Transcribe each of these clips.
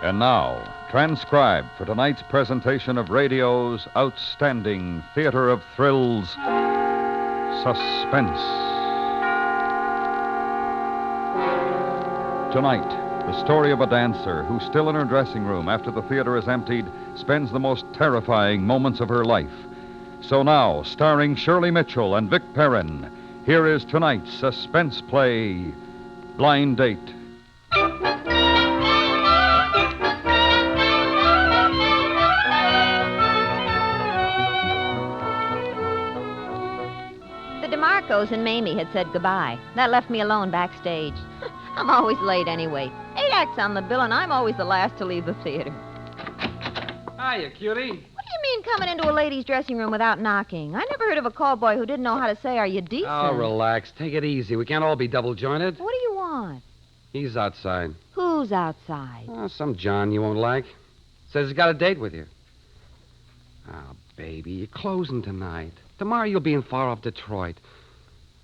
And now, transcribed for tonight's presentation of radio's outstanding theater of thrills, Suspense. Tonight, the story of a dancer who, still in her dressing room after the theater is emptied, spends the most terrifying moments of her life. So now, starring Shirley Mitchell and Vic Perrin, here is tonight's suspense play, Blind Date. Marcos and Mamie had said goodbye. That left me alone backstage. I'm always late anyway. 8 acts on the bill, and I'm always the last to leave the theater. Hiya, cutie. What do you mean coming into a lady's dressing room without knocking? I never heard of a call boy who didn't know how to say, "Are you decent?" Oh, relax. Take it easy. We can't all be double-jointed. What do you want? He's outside. Who's outside? Oh, some John you won't like. Says he's got a date with you. Oh, baby, you're closing tonight. Tomorrow you'll be in far-off Detroit.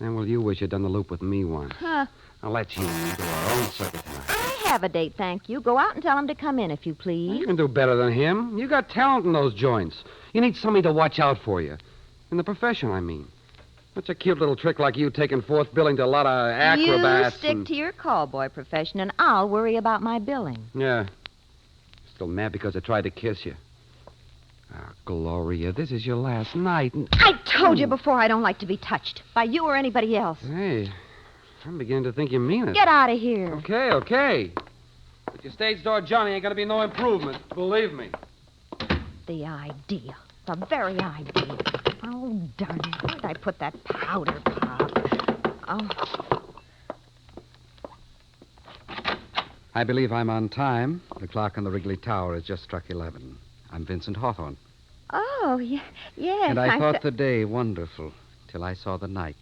And will you wish you'd done the loop with me once? Huh. I'll let you do our own circuit tonight. I have a date, thank you. Go out and tell him to come in, if you please. You can do better than him. You got talent in those joints. You need somebody to watch out for you. In the profession, I mean. What's a cute little trick like you taking fourth billing to a lot of acrobats? You stick to your call boy profession, and I'll worry about my billing. Yeah. Still mad because I tried to kiss you. Ah, Gloria, this is your last night. I told you before I don't like to be touched by you or anybody else. Hey, I'm beginning to think you mean it. Get out of here. Okay. But your stage door Johnny ain't gonna be no improvement. Believe me. The idea. The very idea. Oh, darn it. Where did I put that powder pop? Oh. I believe I'm on time. The clock on the Wrigley Tower has just struck 11. I'm Vincent Hawthorne. Oh, yes. And I thought the day wonderful till I saw the night.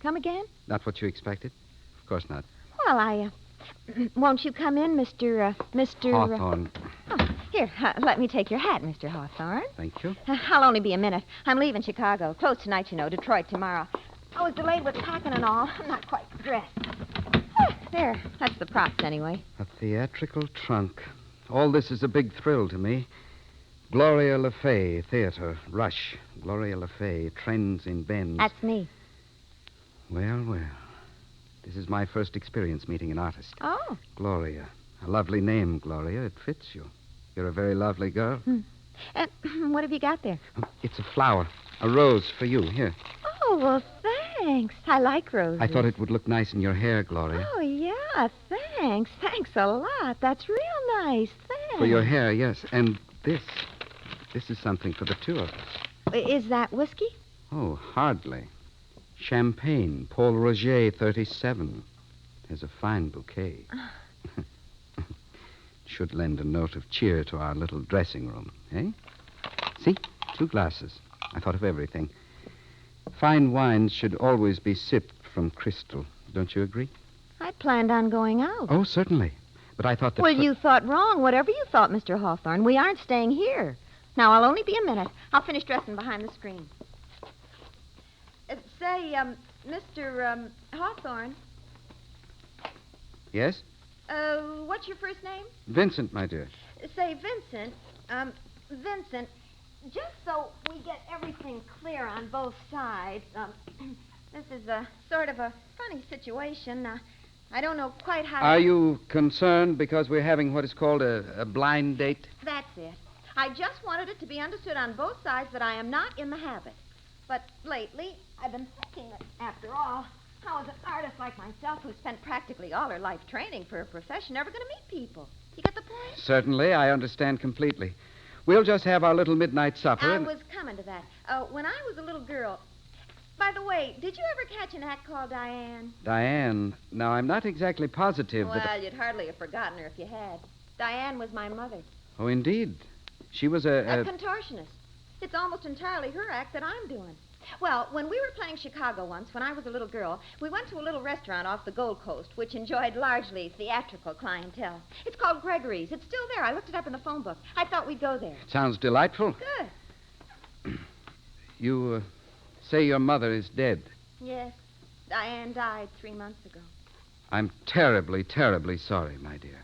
Come again? Not what you expected? Of course not. Well, won't you come in, Mr. Hawthorne. Here, let me take your hat, Mr. Hawthorne. Thank you. I'll only be a minute. I'm leaving Chicago. Close tonight, you know. Detroit tomorrow. I was delayed with packing and all. I'm not quite dressed. There. That's the props, anyway. A theatrical trunk. All this is a big thrill to me. Gloria Le Fay, theater, Rush. Gloria Le Fay, trends in bends. That's me. Well. This is my first experience meeting an artist. Oh. Gloria. A lovely name, Gloria. It fits you. You're a very lovely girl. What have you got there? It's a flower. A rose for you. Here. Oh, well, thanks. I like roses. I thought it would look nice in your hair, Gloria. Oh, yeah, thanks. Thanks a lot. That's real nice. Thanks. For your hair, yes. And this. This is something for the two of us. Is that whiskey? Oh, hardly. Champagne, Paul Roger, 37. There's a fine bouquet. Should lend a note of cheer to our little dressing room, eh? See? 2 glasses. I thought of everything. Fine wines should always be sipped from crystal. Don't you agree? I planned on going out. Oh, certainly. But I thought that... Well, you thought wrong. Whatever you thought, Mr. Hawthorne. We aren't staying here. Now, I'll only be a minute. I'll finish dressing behind the screen. Mr. Hawthorne. Yes? What's your first name? Vincent, my dear. Say, Vincent, just so we get everything clear on both sides, this is a sort of a funny situation. I don't know quite how... Are you concerned because we're having what is called a blind date? That's it. I just wanted it to be understood on both sides that I am not in the habit. But lately, I've been thinking that, after all, how is an artist like myself, who spent practically all her life training for a profession, ever going to meet people? You get the point? Certainly, I understand completely. We'll just have our little midnight supper. I was coming to that. When I was a little girl... By the way, did you ever catch an act called Diane? Diane. Now, I'm not exactly positive, Well, but... you'd hardly have forgotten her if you had. Diane was my mother. Oh, indeed. She was A contortionist. It's almost entirely her act that I'm doing. Well, when we were playing Chicago once, when I was a little girl, we went to a little restaurant off the Gold Coast, which enjoyed largely theatrical clientele. It's called Gregory's. It's still there. I looked it up in the phone book. I thought we'd go there. Sounds delightful. Good. You say your mother is dead. Yes. Diane died 3 months ago. I'm terribly, terribly sorry, my dear.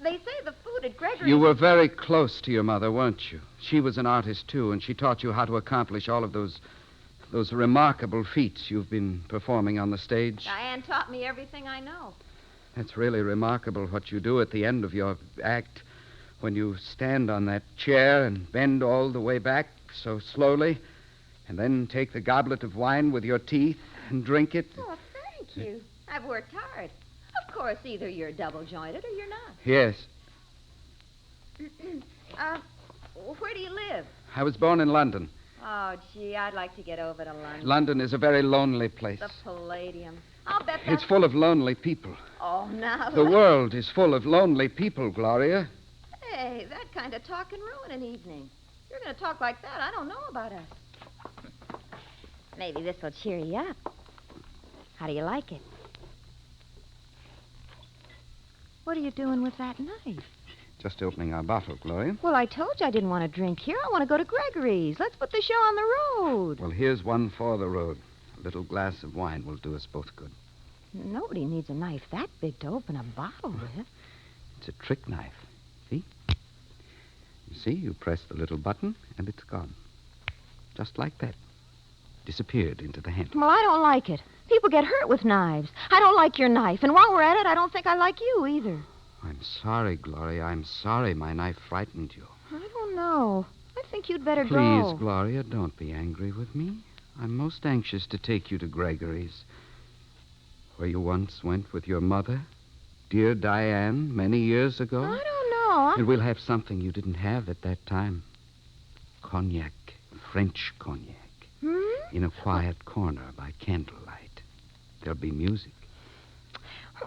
They say the food at Gregory's... You were very close to your mother, weren't you? She was an artist, too, and she taught you how to accomplish all of those remarkable feats you've been performing on the stage. Diane taught me everything I know. That's really remarkable what you do at the end of your act when you stand on that chair and bend all the way back so slowly and then take the goblet of wine with your teeth and drink it. Oh, thank you. I've worked hard. Of course, either you're double-jointed or you're not. Yes. Where do you live? I was born in London. Oh, gee, I'd like to get over to London. London is a very lonely place. The Palladium. I'll bet It's full of lonely people. Oh, now... The world is full of lonely people, Gloria. Hey, that kind of talk can ruin an evening. If you're going to talk like that, I don't know about us. Maybe this will cheer you up. How do you like it? What are you doing with that knife? Just opening our bottle, Gloria. Well, I told you I didn't want to drink here. I want to go to Gregory's. Let's put the show on the road. Well, here's one for the road. A little glass of wine will do us both good. Nobody needs a knife that big to open a bottle with. It's a trick knife. See? You see, you press the little button, and it's gone. Just like that. Disappeared into the handle. Well, I don't like it. People get hurt with knives. I don't like your knife. And while we're at it, I don't think I like you either. I'm sorry, Gloria. I'm sorry my knife frightened you. I don't know. I think you'd better go. Please, Gloria, don't be angry with me. I'm most anxious to take you to Gregory's, where you once went with your mother, dear Diane, many years ago. I don't know. And we'll have something you didn't have at that time. Cognac, French cognac, in a quiet corner by candlelight. There'll be music.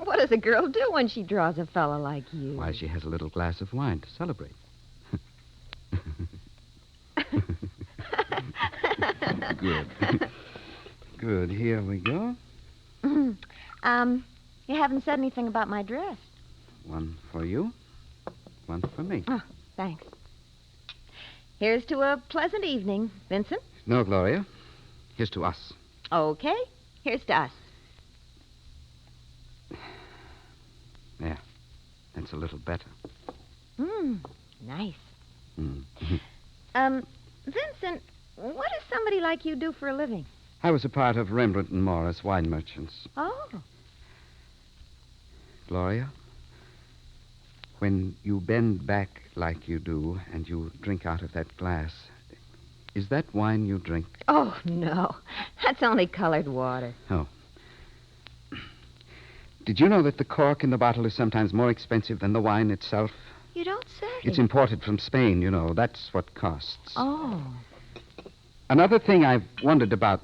What does a girl do when she draws a fellow like you? Why, she has a little glass of wine to celebrate. Good. Good. Here we go. You haven't said anything about my dress. One for you, one for me. Oh, thanks. Here's to a pleasant evening, Vincent. No, Gloria. Here's to us. Okay. Here's to us. There. That's a little better. Nice. Mm. Vincent, what does somebody like you do for a living? I was a part of Rembrandt and Morris wine merchants. Oh. Gloria, when you bend back like you do and you drink out of that glass, is that wine you drink? Oh, no. That's only colored water. Oh. Did you know that the cork in the bottle is sometimes more expensive than the wine itself? You don't say. It's imported from Spain, you know. That's what costs. Oh. Another thing I've wondered about,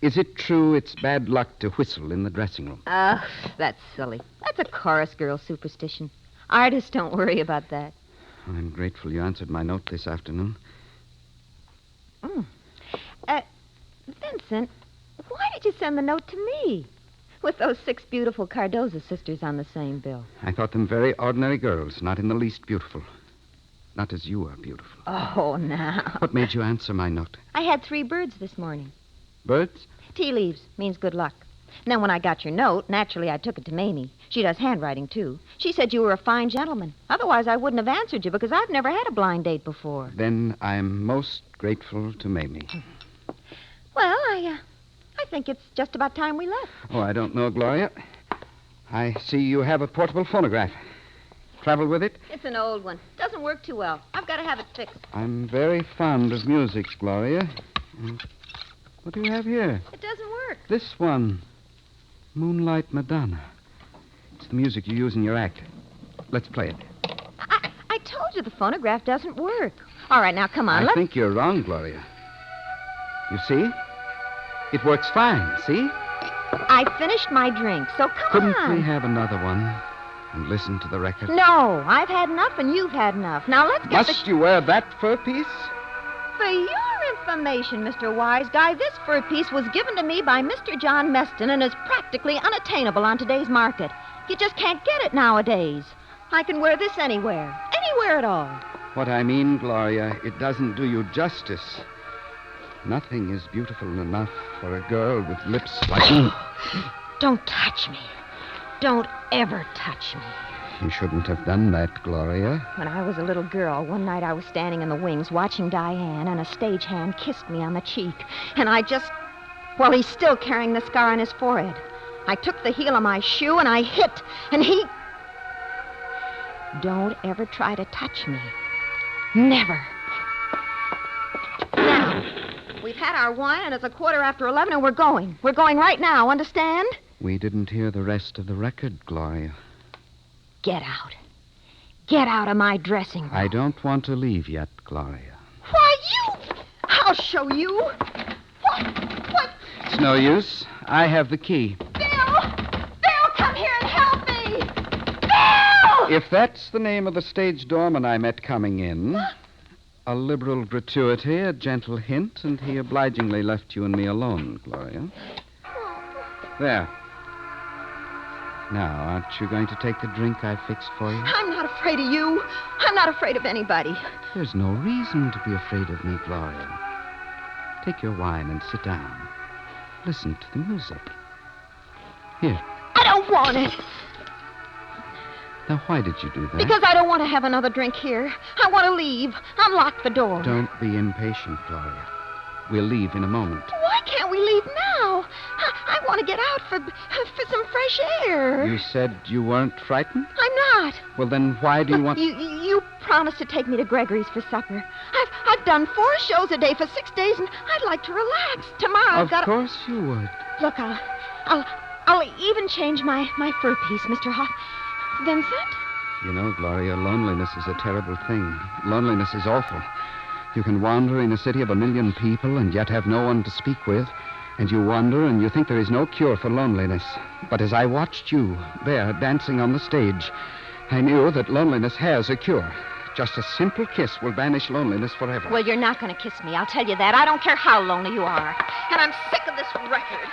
is it true it's bad luck to whistle in the dressing room? That's silly. That's a chorus girl superstition. Artists don't worry about that. I'm grateful you answered my note this afternoon. Vincent, why did you send the note to me? With those 6 beautiful Cardoza sisters on the same bill. I thought them very ordinary girls, not in the least beautiful. Not as you are beautiful. Oh, now. What made you answer my note? I had 3 birds this morning. Birds? Tea leaves means good luck. And then when I got your note, naturally I took it to Mamie. She does handwriting, too. She said you were a fine gentleman. Otherwise, I wouldn't have answered you because I've never had a blind date before. Then I'm most grateful to Mamie. Well, I think it's just about time we left. Oh, I don't know, Gloria. I see you have a portable phonograph. Travel with it? It's an old one. Doesn't work too well. I've got to have it fixed. I'm very fond of music, Gloria. What do you have here? It doesn't work. This one. Moonlight Madonna. It's the music you use in your act. Let's play it. I told you the phonograph doesn't work. All right, now, come on. I think you're wrong, Gloria. You see? It works fine, see? I finished my drink, so come on. Couldn't we have another one and listen to the record? No, I've had enough and you've had enough. Now, let's get Must you wear that fur piece? For your information, Mr. Wise Guy, this fur piece was given to me by Mr. John Meston and is practically unattainable on today's market. You just can't get it nowadays. I can wear this anywhere at all. What I mean, Gloria, it doesn't do you justice. Nothing is beautiful enough for a girl with lips like... Don't touch me. Don't ever touch me. You shouldn't have done that, Gloria. When I was a little girl, one night I was standing in the wings watching Diane, and a stagehand kissed me on the cheek. And I just... Well, he's still carrying the scar on his forehead. I took the heel of my shoe and I hit, and he... Don't ever try to touch me. Never. Now, we've had our wine, and it's 11:15, and we're going. We're going right now, understand? We didn't hear the rest of the record, Gloria. Get out. Get out of my dressing room. I don't want to leave yet, Gloria. Why, you... I'll show you. What? It's no use. I have the key. Bill, come here and help me. Bill! If that's the name of the stage doorman I met coming in, a liberal gratuity, a gentle hint, and he obligingly left you and me alone, Gloria. There. Now, aren't you going to take the drink I fixed for you? I'm not afraid of you. I'm not afraid of anybody. There's no reason to be afraid of me, Gloria. Take your wine and sit down. Listen to the music. Here. I don't want it. Now, why did you do that? Because I don't want to have another drink here. I want to leave. Unlock the door. Don't be impatient, Gloria. We'll leave in a moment. Why can't we leave now? I want to get out for some fresh air. You said you weren't frightened? I'm not. Well, then why do you want... You promised to take me to Gregory's for supper. I've done 4 shows a day for 6 days, and I'd like to relax. Tomorrow I've got... Of course you would. Look, I'll even change my fur piece, Mr. Vincent? You know, Gloria, loneliness is a terrible thing. Loneliness is awful. You can wander in a city of 1 million people and yet have no one to speak with. And you wander and you think there is no cure for loneliness. But as I watched you there dancing on the stage, I knew that loneliness has a cure. Just a simple kiss will banish loneliness forever. Well, you're not going to kiss me. I'll tell you that. I don't care how lonely you are. And I'm sick of this record.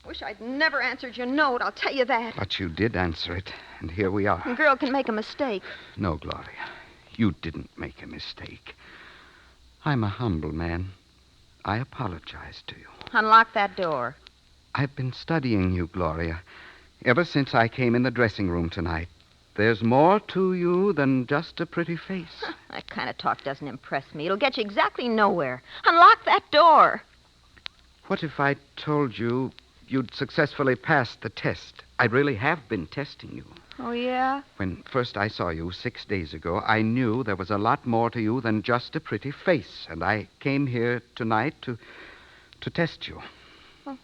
Wish I'd never answered your note, I'll tell you that. But you did answer it, and here we are. A girl can make a mistake. No, Gloria. You didn't make a mistake. I'm a humble man. I apologize to you. Unlock that door. I've been studying you, Gloria, ever since I came in the dressing room tonight. There's more to you than just a pretty face. That kind of talk doesn't impress me. It'll get you exactly nowhere. Unlock that door. What if I told you you'd successfully passed the test? I really have been testing you. Oh, yeah? When first I saw you 6 days ago, I knew there was a lot more to you than just a pretty face. And I came here tonight to test you. Well,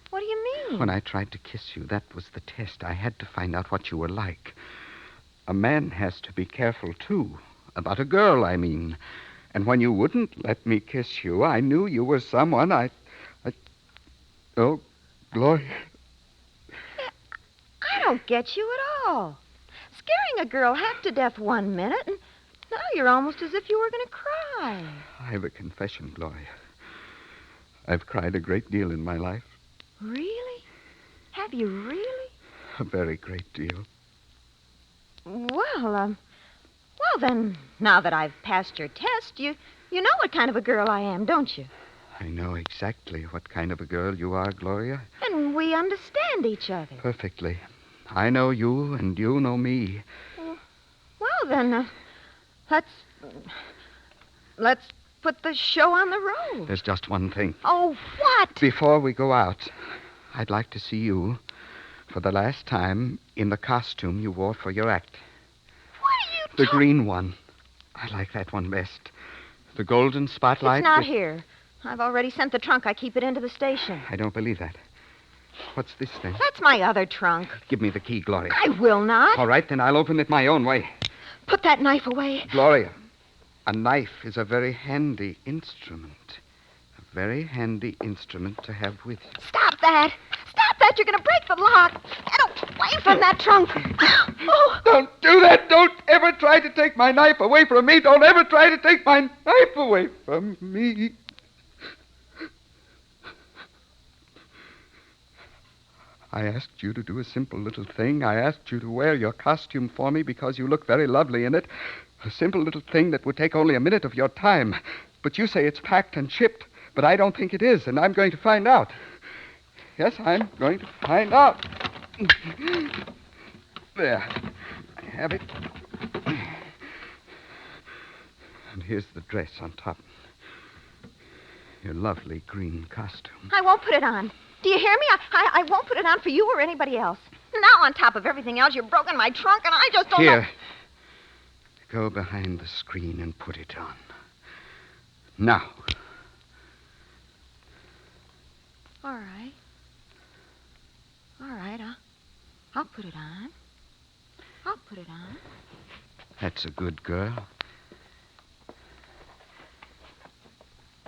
what do you mean? When I tried to kiss you, that was the test. I had to find out what you were like. A man has to be careful, too. About a girl, I mean. And when you wouldn't let me kiss you, I knew you were someone Oh, Gloria. I don't get you at all. Scaring a girl half to death 1 minute, and now you're almost as if you were going to cry. I have a confession, Gloria. I've cried a great deal in my life. Really? Have you really? A very great deal. Well, then, now that I've passed your test, you know what kind of a girl I am, don't you? I know exactly what kind of a girl you are, Gloria. And we understand each other. Perfectly. I know you, and you know me. Well, then, let's put the show on the road. There's just one thing. Oh, what? Before we go out, I'd like to see you, for the last time, in the costume you wore for your act. What are you The green one. I like that one best. The golden spotlight. It's not here. I've already sent the trunk. I keep it into the station. I don't believe that. What's this, then? That's my other trunk. Give me the key, Gloria. I will not. All right, then I'll open it my own way. Put that knife away. Gloria, a knife is a very handy instrument. A very handy instrument to have with you. Stop that. Stop that. You're going to break the lock. Get away from that trunk. Oh. Don't do that. Don't ever try to take my knife away from me. Don't ever try to take my knife away from me. I asked you to do a simple little thing. I asked you to wear your costume for me because you look very lovely in it. A simple little thing that would take only a minute of your time. But you say it's packed and shipped. But I don't think it is, and I'm going to find out. Yes, I'm going to find out. There. I have it. And here's the dress on top. Your lovely green costume. I won't put it on. Do you hear me? I won't put it on for you or anybody else. Now, on top of everything else, you've broken my trunk, and I just don't know... Here. Go behind the screen and put it on. Now. All right. All right, I'll put it on. I'll put it on. That's a good girl.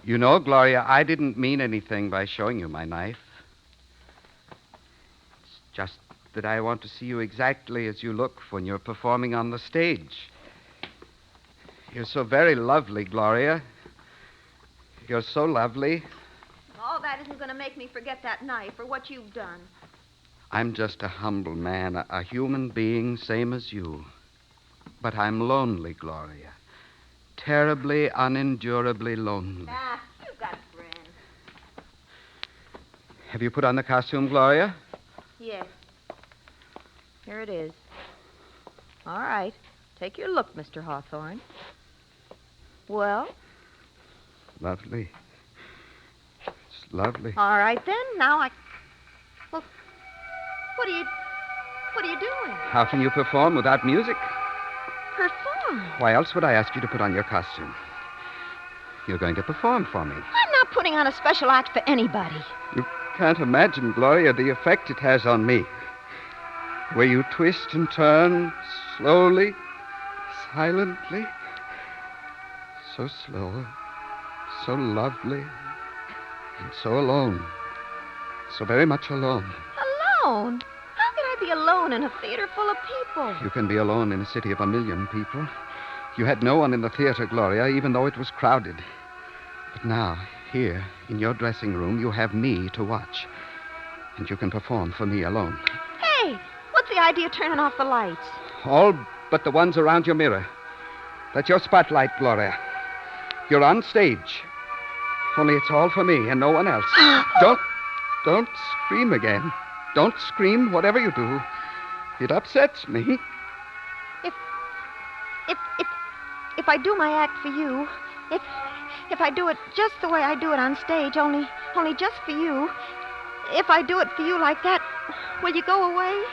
You know, Gloria, I didn't mean anything by showing you my knife. It's just that I want to see you exactly as you look when you're performing on the stage. You're so very lovely, Gloria. You're so lovely. All that isn't going to make me forget that knife or what you've done. I'm just a humble man, a human being, same as you. But I'm lonely, Gloria. Terribly, unendurably lonely. Ah, you've got friends. Have you put on the costume, Gloria? Yes. Here it is. All right. Take your look, Mr. Hawthorne. Well? Lovely. It's lovely. All right, then. Now Well, what are you doing? How can you perform without music? Perform? Why else would I ask you to put on your costume? You're going to perform for me. I'm not putting on a special act for anybody. You can't imagine, Gloria, the effect it has on me. Where you twist and turn slowly, silently. So slow, so lovely, and so alone. So very much alone. Alone? How can I be alone in a theater full of people? You can be alone in a city of 1 million people. You had no one in the theater, Gloria, even though it was crowded. But now, here, in your dressing room, you have me to watch. And you can perform for me alone. Hey, what's the idea of turning off the lights? All but the ones around your mirror. That's your spotlight, Gloria. You're on stage. Only it's all for me and no one else. Don't scream again. Don't scream, whatever you do. It upsets me. If I do my act for you, if I do it just the way I do it on stage, only just for you, if I do it for you like that, will you go away?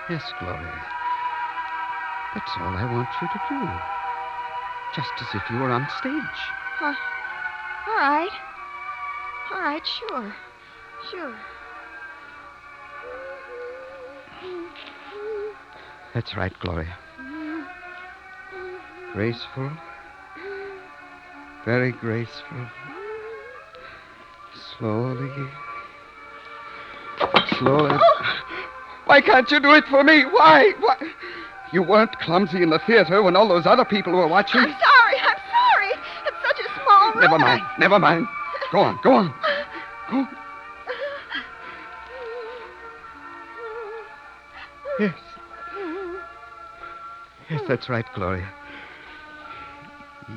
Yes, Gloria. That's all I want you to do. Just as if you were on stage. All right. All right, sure. Sure. That's right, Gloria. Graceful. Very graceful. Slowly. Slowly. Why can't you do it for me? Why? You weren't clumsy in the theater when all those other people were watching. I'm sorry. It's such a small room. Never mind. Go on. Go. Yes. Yes, that's right, Gloria.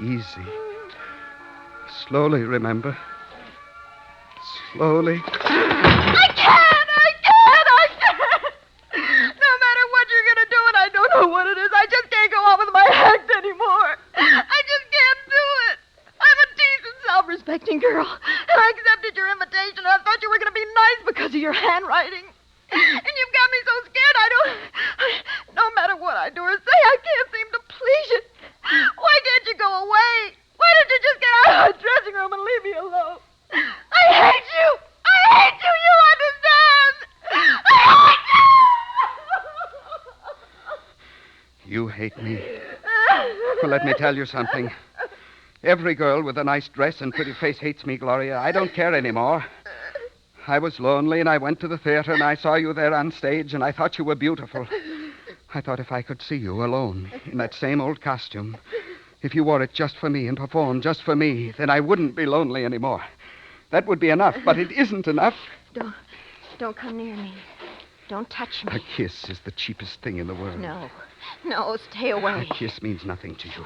Easy. Slowly, remember. Slowly. I can't. No matter what you're going to do, and I don't know what it is, I just can't go on with my act anymore. I just can't do it. I'm a decent, self-respecting girl, and I accepted your invitation, and I thought you were going to be nice because of your handwriting. And you've got me so scared no matter what I do or say, I can't seem to please you. Why can't you go away? Why don't you just get out of the dressing room and leave me alone? I hate you. You understand? I hate you. You hate me. Well, let me tell you something. Every girl with a nice dress and pretty face hates me, Gloria. I don't care anymore. I was lonely, and I went to the theater, and I saw you there on stage, and I thought you were beautiful. I thought if I could see you alone in that same old costume, if you wore it just for me and performed just for me, then I wouldn't be lonely anymore. That would be enough, but it isn't enough. Don't come near me. Don't touch me. A kiss is the cheapest thing in the world. No, stay away. A kiss means nothing to you.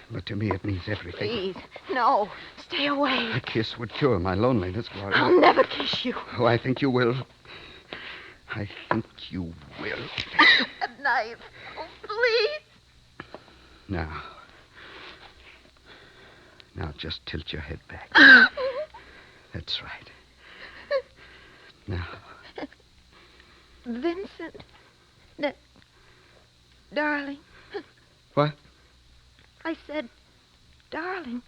But to me, it means everything. Please, no, stay away. A kiss would cure my loneliness, Gloria. I'll never kiss you. Oh, I think you will. I think you will. A knife. Oh, please. Now, just tilt your head back. That's right. Now. Vincent. Darling. What? I said, darling.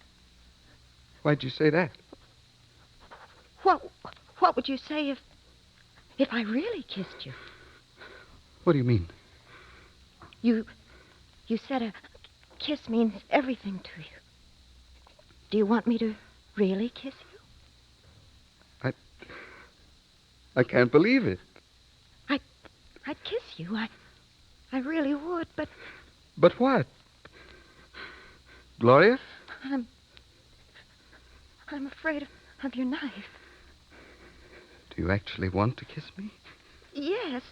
Why'd you say that? What would you say if I really kissed you? What do you mean? You said a kiss means everything to you. Do you want me to really kiss you? I can't believe it. I'd kiss you. I really would, but... But what? Gloria? I'm afraid of your knife. Do you actually want to kiss me? Yes.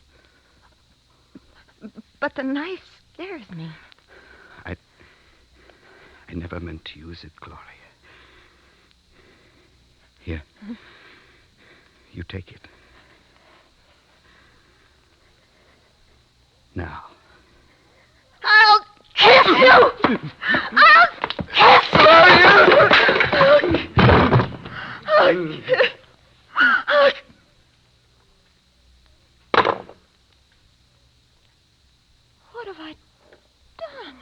But the knife scares me. I never meant to use it, Gloria. Here. You take it. Now. I'll kiss you! I'll kiss you! What have I done?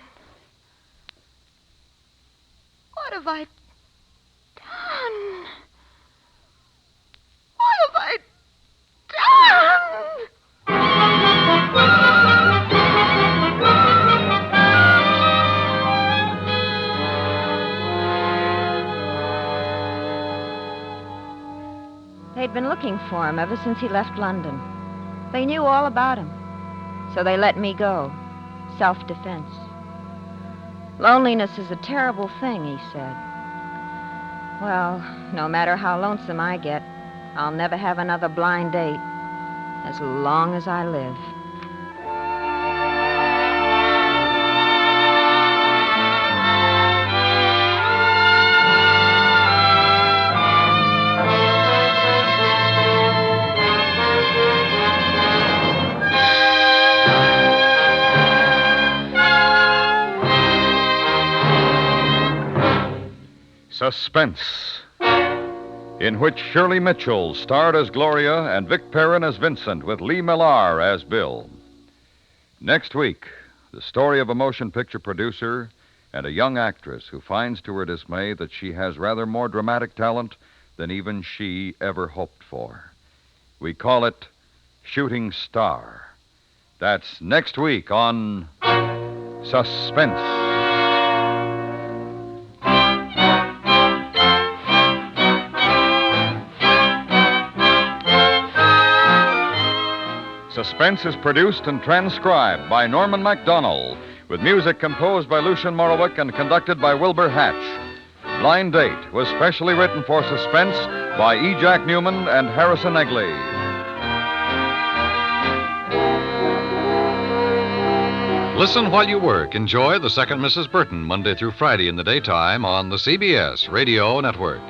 What have I done? What have I done? They'd been looking for him ever since he left London. They knew all about him. So they let me go. Self-defense. Loneliness is a terrible thing, he said. Well, no matter how lonesome I get, I'll never have another blind date as long as I live. Suspense, in which Shirley Mitchell starred as Gloria and Vic Perrin as Vincent, with Lee Millar as Bill. Next week, the story of a motion picture producer and a young actress who finds to her dismay that she has rather more dramatic talent than even she ever hoped for. We call it Shooting Star. That's next week on Suspense. Suspense is produced and transcribed by Norman MacDonnell, with music composed by Lucien Morawick and conducted by Wilbur Hatch. Blind Date was specially written for Suspense by E. Jack Newman and Harrison Egley. Listen while you work. Enjoy The Second Mrs. Burton, Monday through Friday in the daytime on the CBS Radio Network.